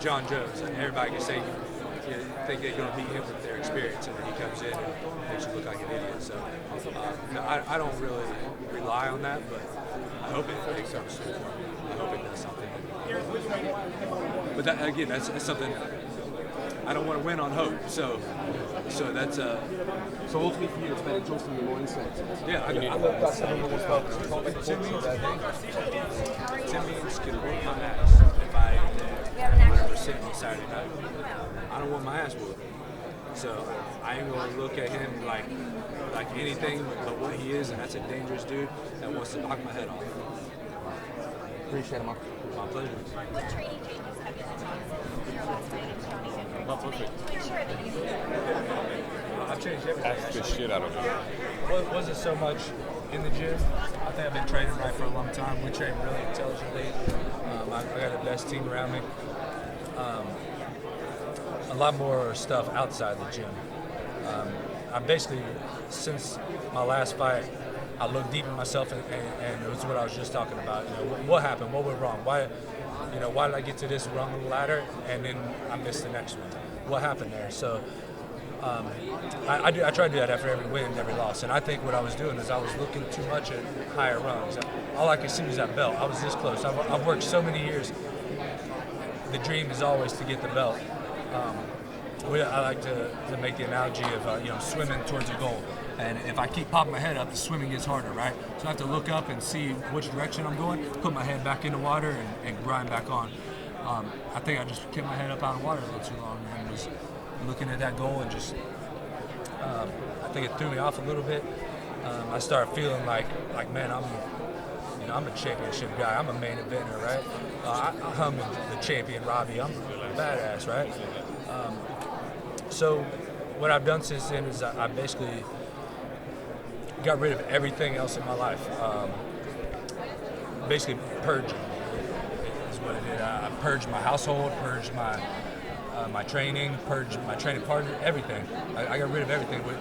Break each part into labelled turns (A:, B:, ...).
A: John Jones. And everybody can say, think they're going to beat him with their experience, and then he comes in and makes you look like an idiot. So I don't really rely on that, but I hope it comes through for me. I hope it does something. But that, again, that's something I don't want to win on hope. So that's
B: So ultimately for you, it's better trusting your mindset.
A: yeah. I love that. Tim Means can whoop my ass if I whatever sitting on Saturday night. I don't want my ass whooped. So I ain't gonna look at him like anything but what he is, and that's a dangerous dude that wants to knock my head off.
B: Appreciate it, Mark.
A: My pleasure.
C: What training changes have you had in your last fight against Johnny Hendricks
D: Not perfect.
C: to make sure that you
A: I've changed everything.
D: Ask the shit out of him.
A: Well, it wasn't so much in the gym. I think I've been training right for a long time. We train really intelligently. I got the best team around me. A lot more stuff outside the gym. I basically, since my last fight, I looked deep in myself, and it was what I was just talking about. You know, what happened? What went wrong? Why did I get to this rung of the ladder and then I missed the next one? What happened there? So I try to do that after every win, every loss. And I think what I was doing is I was looking too much at higher rungs. All I could see was that belt. I was this close. I've worked so many years. The dream is always to get the belt. I like to make the analogy of swimming towards a goal. And if I keep popping my head up, the swimming gets harder, right? So I have to look up and see which direction I'm going, put my head back in the water, and grind back on. I think I just kept my head up out of water a little too long and was looking at that goal and just, I think it threw me off a little bit. I started feeling like man, I'm a championship guy. I'm a main eventer, right? I'm the champion, Robbie. I'm badass, right? So what I've done since then is I basically got rid of everything else in my life. Basically purging is what it did. I purged my household, purged my training, purged my training partner, everything. I got rid of everything, with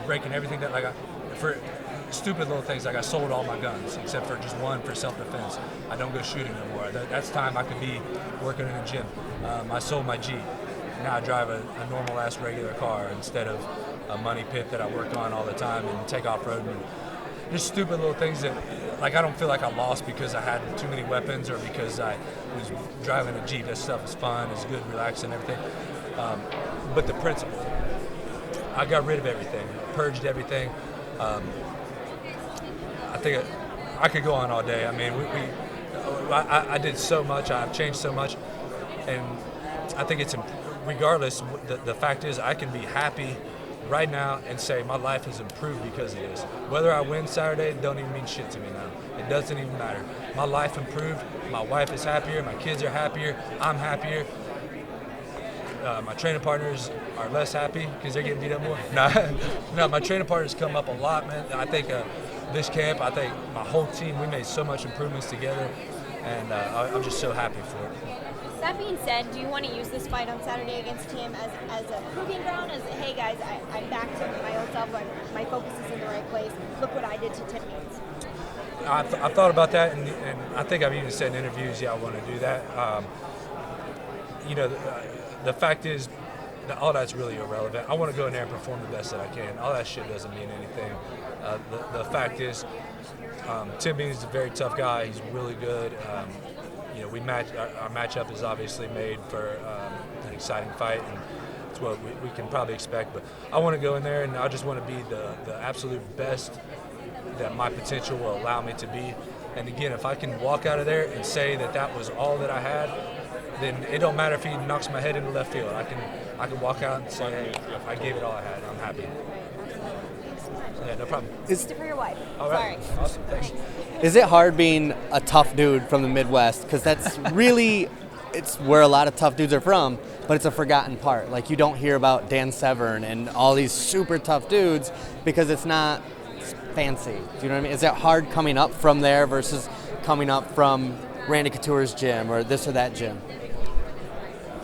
A: breaking everything that for stupid little things, like I sold all my guns except for just one for self-defense. I don't go shooting anymore. That's time I could be working in a gym. I sold my Jeep. Now I drive a normal ass regular car instead of a money pit that I work on all the time and take off road, and just stupid little things that I don't feel like I lost because I had too many weapons or because I was driving a Jeep. That stuff is fun, it's good, relaxing, everything. But the principle, I got rid of everything, purged everything. I think I could go on all day. I mean, I did so much. I've changed so much, and I think it's regardless. The fact is, I can be happy right now and say my life has improved because of this. Whether I win Saturday don't even mean shit to me now. It doesn't even matter. My life improved. My wife is happier. My kids are happier. I'm happier. My training partners are less happy because they're getting beat up more. No, my training partners come up a lot, man. I think this camp, I think my whole team, we made so much improvements together, and I'm just so happy for it.
C: That being said, do you want to use this fight on Saturday against him as a proving ground? As hey guys, I'm back to my old self. My focus is in the right place. Look what I did to Tim Means.
A: I thought about that, and I think I've even said in interviews, yeah, I want to do that. The fact is, that all that's really irrelevant. I want to go in there and perform the best that I can. All that shit doesn't mean anything. The fact is, Tim Means is a very tough guy. He's really good. Our matchup is obviously made for an exciting fight, and it's what we can probably expect. But I want to go in there, and I just want to be the absolute best that my potential will allow me to be. And again, if I can walk out of there and say that was all that I had, then it don't matter if he knocks my head into left field. I can walk out and say, hey, I gave it all I had. I'm happy. Yeah, no problem.
C: It's for your wife.
A: All right.
C: Sorry.
A: Awesome. Thanks.
E: Is it hard being a tough dude from the Midwest? Because that's really, it's where a lot of tough dudes are from, but it's a forgotten part. Like, you don't hear about Dan Severn and all these super tough dudes because it's not fancy. Do you know what I mean? Is it hard coming up from there versus coming up from Randy Couture's gym or this or that gym?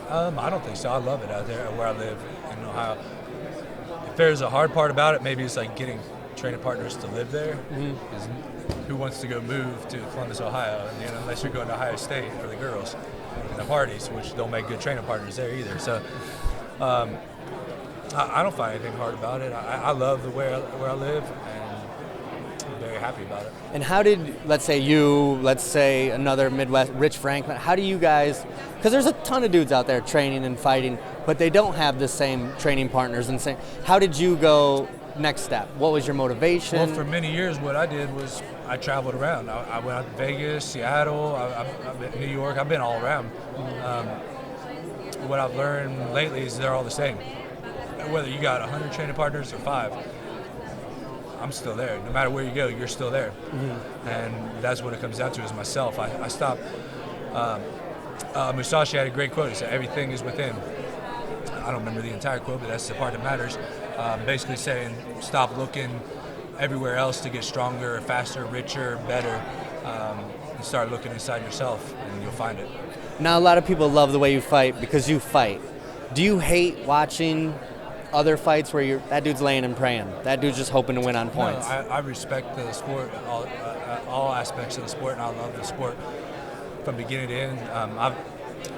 A: I don't think so. I love it out there where I live in Ohio. If there's a hard part about it, maybe it's like getting training partners to live there. Mm-hmm. who wants to go move to Columbus, Ohio? You know, unless you're going to Ohio State for the girls and the parties, which don't make good training partners there either. So I don't find anything hard about it. I love where I live, and I'm very happy about it.
E: And how did, let's say another Midwest, Rich Franklin, how do you guys, because there's a ton of dudes out there training and fighting, but they don't have the same training partners and same, how did you go next step? What was your motivation?
A: Well, for many years, what I did was I traveled around. I went out to Vegas, Seattle, I've been to New York. I've been all around. What I've learned lately is they're all the same. Whether you got 100 training partners or 5, I'm still there. No matter where you go, you're still there. Mm-hmm. And that's what it comes down to is myself. I stopped. Musashi had a great quote. He said, "Everything is within." I don't remember the entire quote, but that's the part that matters. Basically saying, stop looking everywhere else to get stronger, faster, richer, better, and start looking inside yourself, and you'll find it.
E: Now, a lot of people love the way you fight because you fight. Do you hate watching other fights where that dude's laying and praying? That dude's just hoping to win on points.
A: No, I respect the sport, all aspects of the sport, and I love the sport from beginning to end.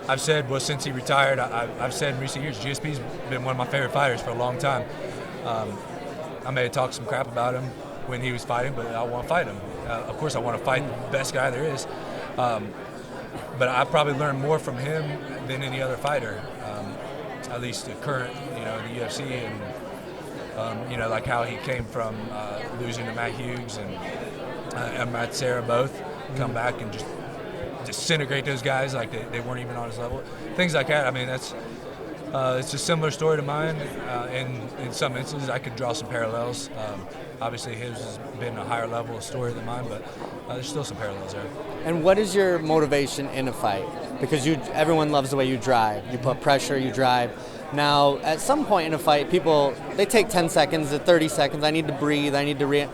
A: I've said, well, since he retired, I've said in recent years, GSP's been one of my favorite fighters for a long time. I may have talked some crap about him when he was fighting, but I want to fight him. Of course, I want to fight the best guy there is. But I probably learned more from him than any other fighter, at least the current, the UFC, and like how he came from losing to Matt Hughes and Matt Serra both, come back and just disintegrate those guys like they weren't even on his level. Things like that. I mean, it's a similar story to mine. In some instances, I could draw some parallels. Obviously, his has been a higher level of story than mine, but there's still some parallels there.
E: And what is your motivation in a fight? Because everyone loves the way you drive. You put pressure, you drive. Now, at some point in a fight, people, they take 10 seconds to 30 seconds. I need to breathe. I need to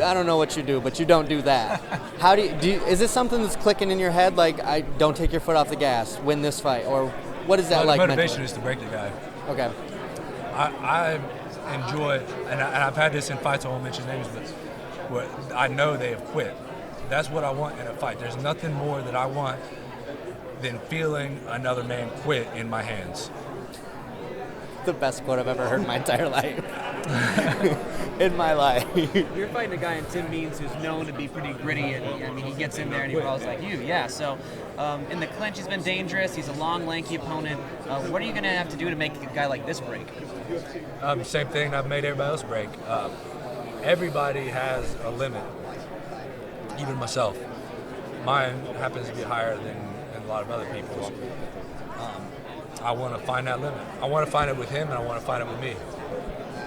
E: I don't know what you do, but you don't do that. How do you, is this something that's clicking in your head? Like, I don't take your foot off the gas, win this fight, or what is that like?
A: The motivation
E: mentally?
A: is to break the guy.
E: Okay.
A: I enjoy, and I've had this in fights. I won't mention names, but I know they have quit. That's what I want in a fight. There's nothing more that I want than feeling another man quit in my hands.
E: The best quote I've ever heard in my entire life. In my life.
D: You're fighting a guy in Tim Means who's known to be pretty gritty, and he gets in there and he brawls like you. Yeah, so in the clinch he's been dangerous. He's a long, lanky opponent. What are you going to have to do to make a guy like this break?
A: Same thing I've made everybody else break. Everybody has a limit, even myself. Mine happens to be higher than a lot of other people's. I want to find that limit. I want to find it with him, and I want to find it with me.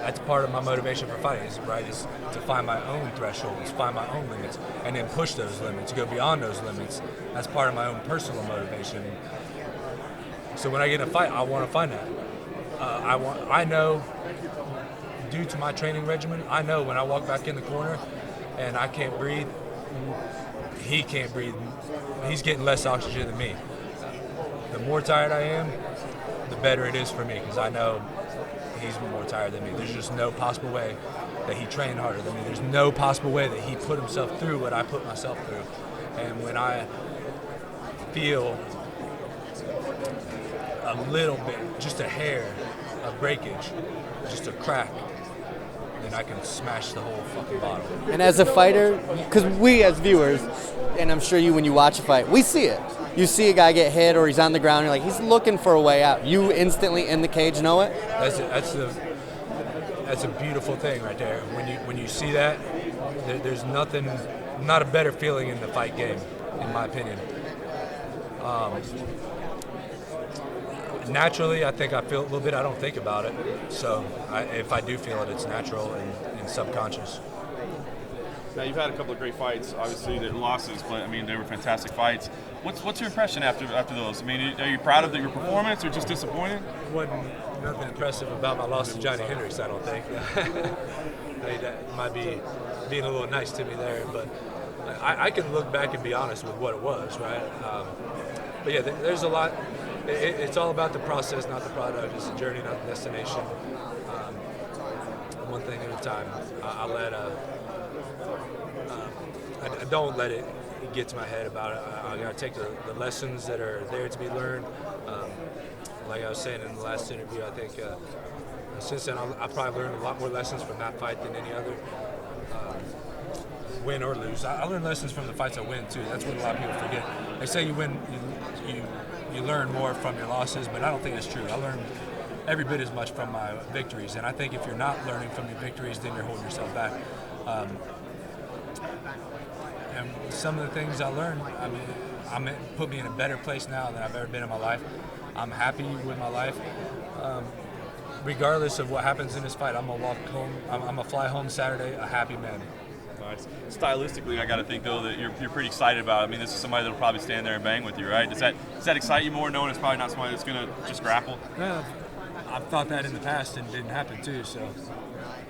A: That's part of my motivation for fighting, is to find my own thresholds, find my own limits, and then push those limits, go beyond those limits. That's part of my own personal motivation. So when I get in a fight, I want to find that. I know, due to my training regimen, I know when I walk back in the corner and I can't breathe, he can't breathe. He's getting less oxygen than me. The more tired I am, the better it is for me, because I know he's more tired than me. There's just no possible way that he trained harder than me. There's no possible way that he put himself through what I put myself through. And when I feel a little bit, just a hair of breakage, just a crack, then I can smash the whole fucking bottle.
E: And as a fighter, because we as viewers, and I'm sure you when you watch a fight, we see it. You see a guy get hit or he's on the ground, you're like, he's looking for a way out. You instantly in the cage know it?
A: That's a beautiful thing right there. When you see that, there's nothing, not a better feeling in the fight game, in my opinion. Naturally, I think I feel a little bit. I don't think about it. So if I do feel it, it's natural and subconscious.
F: Now, you've had a couple of great fights. Obviously, they're losses, but I mean, they were fantastic fights. What's your impression after those? I mean, are you proud of your performance or just disappointed?
A: Wasn't nothing impressive about my loss to Johnny Hendricks, I don't think. That might be being a little nice to me there, but I can look back and be honest with what it was, right? But yeah, there's a lot. It's all about the process, not the product. It's a journey, not the destination. One thing at a time. I let I don't let it get to my head about it. I got to take the lessons that are there to be learned. Like I was saying in the last interview, I think since then I've probably learned a lot more lessons from that fight than any other. Win or lose, I learned lessons from the fights I win too. That's what a lot of people forget. They say you win, you learn more from your losses, but I don't think that's true. I learned every bit as much from my victories, and I think if you're not learning from your victories, then you're holding yourself back. And some of the things I learned, I mean, put me in a better place now than I've ever been in my life. I'm happy with my life. Regardless of what happens in this fight, I'm gonna walk home. I'm gonna fly home Saturday a happy man.
F: Nice. Stylistically, I got to think though that you're pretty excited about it. I mean, this is somebody that'll probably stand there and bang with you, right? Does that excite you more, knowing it's probably not somebody that's gonna just grapple?
A: Yeah, I've thought that in the past and it didn't happen too. So,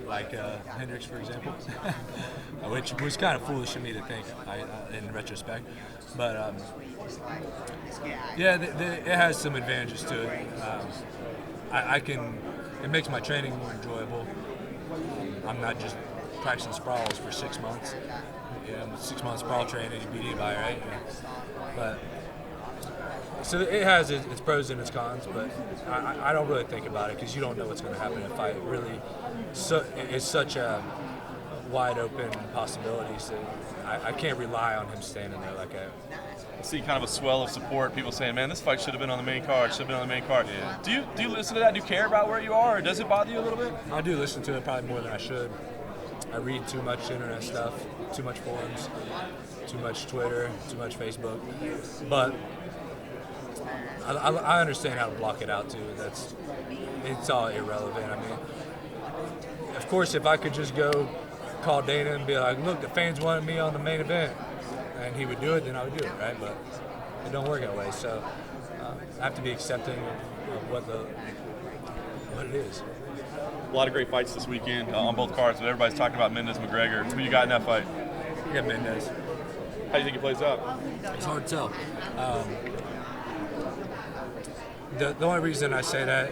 A: like Hendricks, for example, which was kind of foolish of me to think in retrospect. But yeah, it has some advantages to it. It makes my training more enjoyable. I'm not just practicing sprawls for 6 months. 6 months sprawl training, you beat anybody, right? But so it has its pros and its cons, but I don't really think about it because you don't know what's going to happen in a fight. It really, it's such a wide open possibility. So I can't rely on him standing there like that.
F: I see kind of a swell of support. People saying, "Man, this fight should have been on the main card. Should have been on the main card."
A: Yeah.
F: Do you listen to that? Do you care about where you are, or does it bother you a little bit?
A: I do listen to it probably more than I should. I read too much internet stuff, too much forums, too much Twitter, too much Facebook. But I understand how to block it out too. It's all irrelevant. I mean, of course, if I could just go call Dana and be like, "Look, the fans wanted me on the main event," and he would do it, then I would do it, right? But it don't work that way. So I have to be accepting of what it is.
F: A lot of great fights this weekend on both cards, but everybody's talking about Mendez-McGregor. Who you got in that fight?
A: I got Mendez.
F: How do you think he plays out?
A: It's hard to tell. The only reason I say that,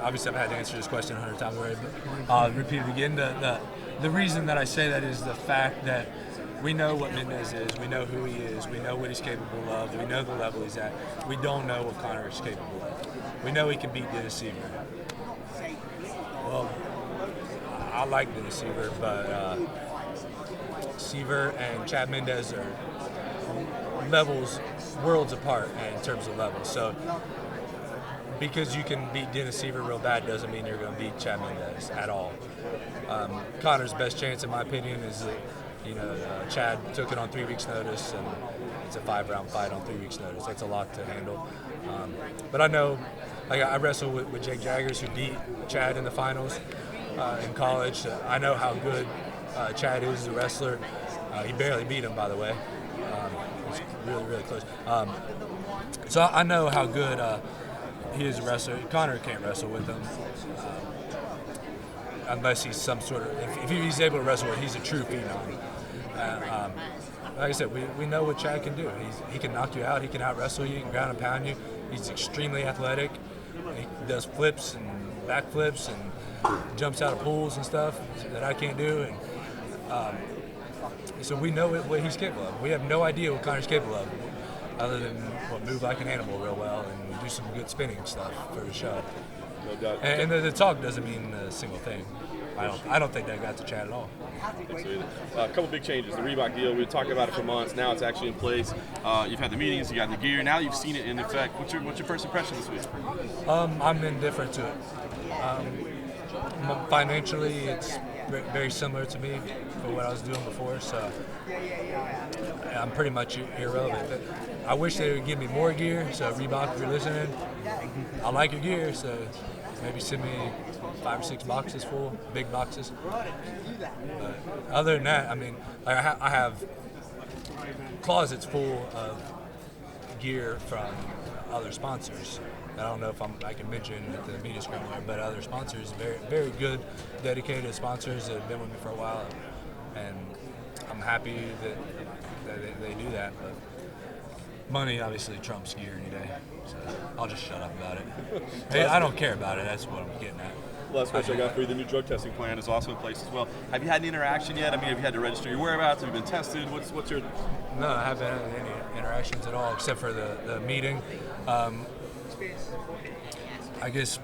A: obviously I've had to answer this question 100 times already, but I'll repeat it again. The reason that I say that is the fact that we know what Mendez is, we know who he is, we know what he's capable of, we know the level he's at. We don't know what Conor is capable of. We know he can beat Dennis Seaver. Well, I like Dennis Seaver, but Seaver and Chad Mendez are worlds apart in terms of levels. So because you can beat Dennis Seaver real bad doesn't mean you're going to beat Chad Mendez at all. Conor's best chance, in my opinion, is that Chad took it on 3 weeks' notice, and it's a 5-round fight on 3 weeks' notice. That's a lot to handle. But I know, like I wrestled with Jake Jaggers, who beat Chad in the finals in college. I know how good Chad is as a wrestler. He barely beat him, by the way. It was really, really close. So I know how good he is a wrestler. Conor can't wrestle with him unless he's some sort of. If he's able to wrestle with, he's a true phenom. Like I said, we know what Chad can do. He can knock you out. He can out wrestle you. He can ground and pound you. He's extremely athletic. He does flips and backflips and jumps out of pools and stuff that I can't do. And so we know what he's capable of. We have no idea what Conor's capable of, other than move like an animal real well and do some good spinning stuff for the show.
F: No doubt.
A: And the talk doesn't mean a single thing. I don't think that got to Chad at all.
F: A couple big changes. The Reebok deal, we've talked about it for months. Now it's actually in place. You've had the meetings, you got the gear. Now you've seen it in effect. What's your first impression this week?
A: I'm indifferent to it. Financially, it's very similar to me for what I was doing before, so I'm pretty much irrelevant. But I wish they would give me more gear. So Reebok, if you're listening, I like your gear, so maybe send me 5 or 6 boxes full, big boxes. But other than that, I mean, like I have closets full of gear from other sponsors. I don't know if I can mention at the media scrum there, but other sponsors, very, very good, dedicated sponsors that have been with me for a while, and I'm happy that they do that. But money obviously trumps gear any day, so I'll just shut up about it. Hey, I don't care about it. That's what I'm getting at.
F: Last question I got for you: the new drug testing plan is also in place as well. Have you had any interaction yet? I mean, have you had to register your whereabouts? Have you been tested? What's your?
A: No, I haven't had any interactions at all except for the meeting. I guess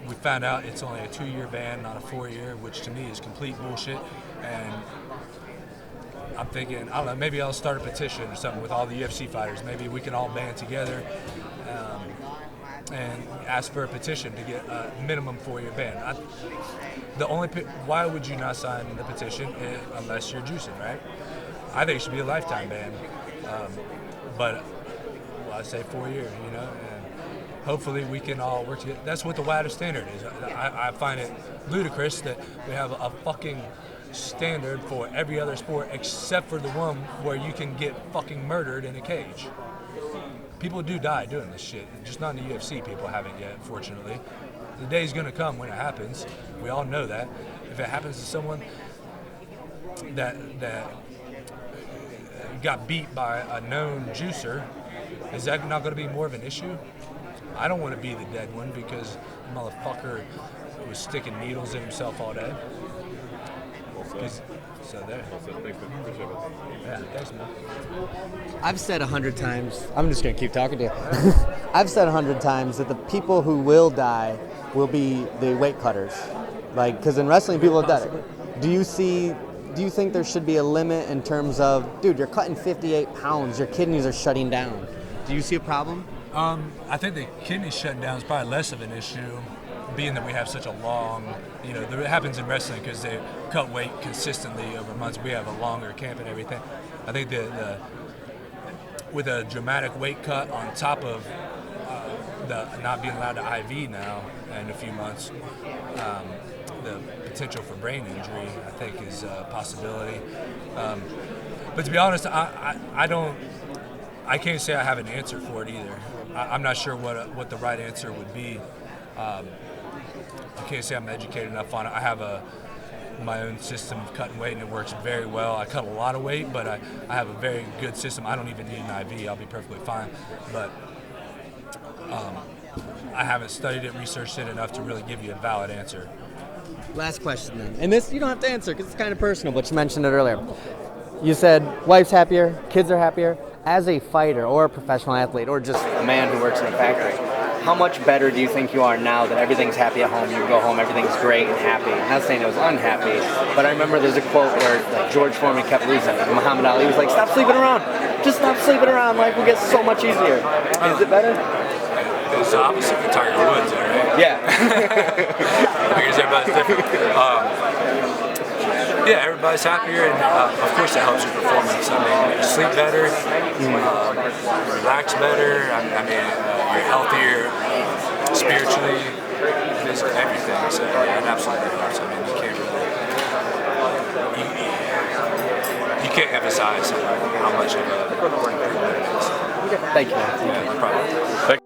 A: we found out it's only a 2-year ban, not a 4-year, which to me is complete bullshit. And I'm thinking, I don't know, maybe I'll start a petition or something with all the UFC fighters. Maybe we can all band together and ask for a petition to get a minimum 4-year ban. Why would you not sign the petition unless you're juicing, right? I think it should be a lifetime ban. But I say 4 years, you know, and hopefully we can all work together. That's what the WADA standard is. I find it ludicrous that we have a fucking standard for every other sport except for the one where you can get fucking murdered in a cage. People do die doing this shit, just not in the UFC. People haven't yet, fortunately. The day's gonna come when it happens. We all know that. If it happens to someone that got beat by a known juicer, is that not going to be more of an issue? I don't want to be the dead one because the motherfucker was sticking needles in himself all day. So there. Yeah, thanks, man.
E: I've said 100 times, I'm just going to keep talking to you. I've said 100 times that the people who will die will be the weight cutters. Like, because in wrestling, people have done it. Do you think there should be a limit in terms of, dude, you're cutting 58 pounds, your kidneys are shutting down. Do you see a problem?
A: I think the kidney shutting down is probably less of an issue, being that we have such a long, you know, it happens in wrestling because they cut weight consistently over months. We have a longer camp and everything. I think with a dramatic weight cut on top of the not being allowed to IV now in a few months, the potential for brain injury, I think, is a possibility. But to be honest, I can't say I have an answer for it either. I'm not sure what the right answer would be. I can't say I'm educated enough on it. I have my own system of cutting weight, and it works very well. I cut a lot of weight, but I have a very good system. I don't even need an IV. I'll be perfectly fine. But I haven't studied it, researched it enough to really give you a valid answer.
E: Last question then. And this you don't have to answer because it's kind of personal, but you mentioned it earlier. You said wife's happier, kids are happier. As a fighter or a professional athlete or just a man who works in a factory, how much better do you think you are now that everything's happy at home? You go home, everything's great and happy. I'm not saying it was unhappy, but I remember there's a quote where like George Foreman kept losing. Muhammad Ali was like, "Stop sleeping around. Just stop sleeping around. Life will get so much easier." Is it better?
A: It's the opposite for Tiger Woods, right?
E: Yeah.
A: Because everybody's different. Yeah, everybody's happier, and of course it helps your performance. I mean, you sleep better, relax better. I mean, you're healthier spiritually, physically, everything. So yeah, it absolutely helps. I mean, you can't emphasize how much of a improvement it is.
E: Thank you.
A: Yeah, no problem.